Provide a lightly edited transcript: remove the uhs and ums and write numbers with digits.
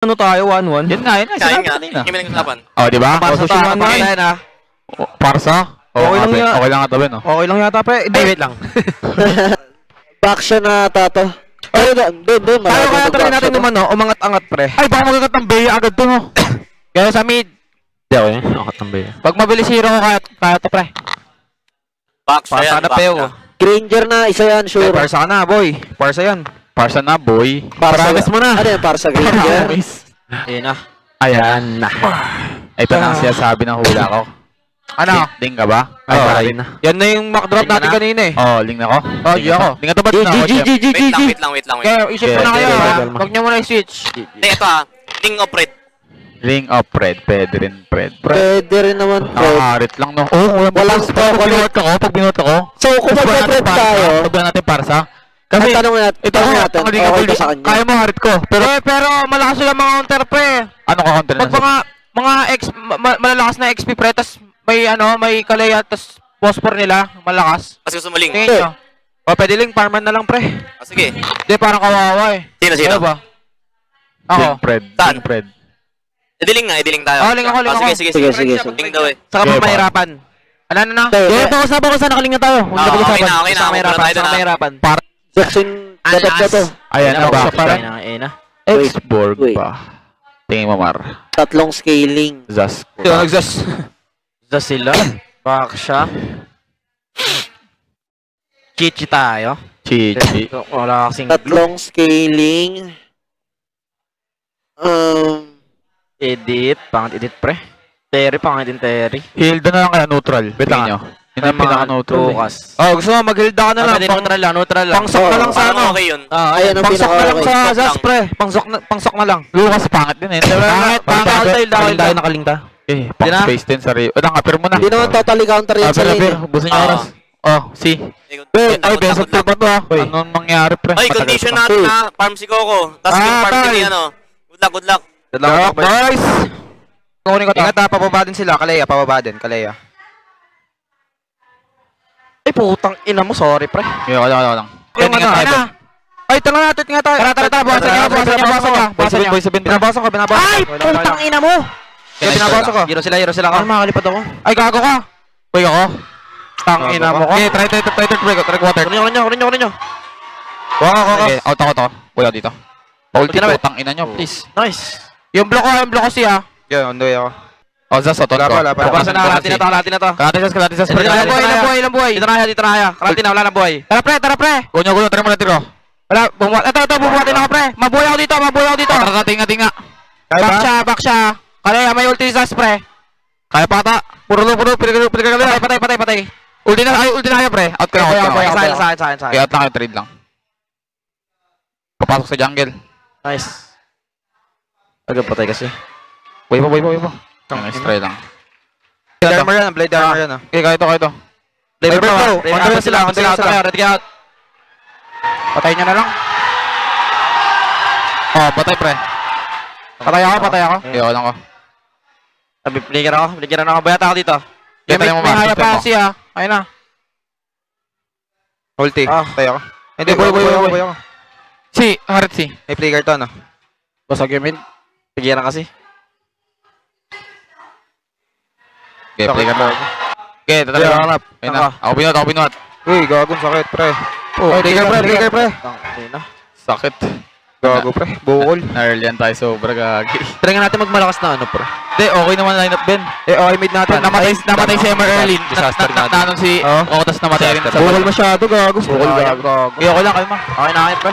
Ano tayo, 1-1? Yun nga, Kaya nga, hindi mo nag-usapan. Oh, di ba? Parsa tayo, Parsa? Okay lang yan. Okay lang ata ba, no? Okay lang yata, pre. Wait lang. Back siya na tato. Ay, doon. Tayo kaya try natin naman, no? Umangat-angat, pre. Ay, baka magagat ng Bea agad to, no? Kaya sa mid. Hindi ako yun. Ako tambay. Pag mabilis hero ko, kaya to, pre. Back siya yan, Parsa na, back peo. siya. Granger na, isa yan, sure. Parsa ka na, boy. Parsa yan. Parsa na, boy. Promise mo na. Ano yan, para sa Granger? Ayan na. Ayan na. Ito na ang sinasabi ng hula ko. Ano? Ling ka ba? Ay, parayin na. Yan na yung mock drop natin kanina eh. Oh, ling na ko. Oh, di ako. Ling na to ba't na ako, Chef? Wait lang. Kaya isip ko na kayo, ha? Huwag niyo muna i-switch. Hindi, ito ha. Ling of red. Ling of Fred. Pwede rin, Fred. Pwede rin naman, Fred. Nakaharit lang, no? Oh, Walang pag binuot ako. So, kung mag-Fred tayo, Pag natin Parsa. kasi tanong natin, ito natin, okay ba sa kanya? Kaya mo harit ko. Pero malakas sila mga counter, pre. Ano ka counter na? Pag mga malalakas na XP, pre, tas may kalaya, tas phosphor nila, malakas. Kasi gusto mo ling. Tingin nyo. O, pwede lang, farman na lang, pre. Sige. Hindi, parang kawawa eh. Sino? Ano ba? Ako. Ling Fred. Saan? Ling Fred. Ediling tayo. Oh, ling ako. Sige. Ling daw eh. Saka Okay, mahirapan. Ano na? Okay. Baka sa nakaling na tayo. Okay na. Saka mahirapan. Saka mahirapan. Jackson, dapat na to. Ayan na ba? X-Borg Wait. pa. Tingin mo, Mar. Tatlong scaling. Zas. Nag-zas sila. Baka siya. Chichi tayo. Chichi. Wala kasing Tatlong scaling. edit. Pangit edit, pre. Pangit din Terry. Hilda na lang kaya neutral. Tingin nyo. Yun ang pinaka-neutral. Lucas. Oh, gusto mo mag-hilda ka na lang. Neutral lang. Pangsok na lang sa Parang ano. okay yun. Ayan ang Pangsok na lang pinaka-okay. sa Zas, pre. Pangsok na lang. Lucas pangit din eh. Pangit. Nakalinda. Eh, pang space din sa Rio. Wala nga, pero muna. Hindi naman totally counter yan sa lane. Busin niya oras. Oh, si. Ay, best of 2 ba to ah? Anong nangyari, pre? Ay, condition natin ha. Farm si Coco. Tapos yung farm ni ano. Good luck. Guys! Kunin ko to. Ingat ha, pababa din sila. Kalea. Ay, putang ina mo. Sorry, pre. Wala lang. Yung ano, ay, tala natin nga tayo. Tara, bawasan niya. Binabawasan ko. Ay, putang ina mo. Binabawasan ko. Hero sila ka. Makakalipad ako. Ay, gago ka. Uy, ako? Tang ina mo ka. Okay, try water. Kunin nyo. Okay, out ako to. Kuya dito. Ulti na, putang ina nyo, please. Nice. Yung block ko siya. Yan, on the way ako. Oh, Zas, otot ko. Wala. Bawasan na, kalahati na to. Kalatis. Ilang buhay. Dito na kaya. Kalahati na, wala na buhay. Tara, pre. Gunyo, try mo na tiro. Wala, ito, bumuhatin ako, pre. Mabuhay ako dito. Tara, tinga. Back siya. Kalaya, may ulti sa pre. Kaya pata. Puro, Patay. ulti na kaya, pre. Out ka na. Sa akin. Kaya out lang kayo, trade lang. Papasok sa jungle. Nice. Agad patay kasi. Boy pa. Nice, try lang. Blade armor yan. Okay, kaya ito. Under na sila. Ready out. Patay niya na lang. Oh, patay, pre. Patay ako. Okay, lang ko. Blinker ako. Bayat ako dito. May haya pa siya. Ayun na. Ulti. Tayo ako. Hindi, boy ako. Si, Harit si. May flicker to, no? Basag yung mid. Pigiran kasi. Okay, play ka na. Okay, tatalo lang up. Ayun na. Ako binuhat. Uy, gagon, sakit, pre. Flicker, pre. Sakit. Gago, pre. Bukol. Na-earlyan tayo sobra gagi. Try nga natin magmalakas na ano, pre. Hindi, okay naman lineup, Ben. Okay, mid natin. Namatay si Emmer early. Disaster natin. Nanon si Otas namatay rin. Bukol masyado, gago. Gago. Okay lang, kalma. Okay na akin, pre.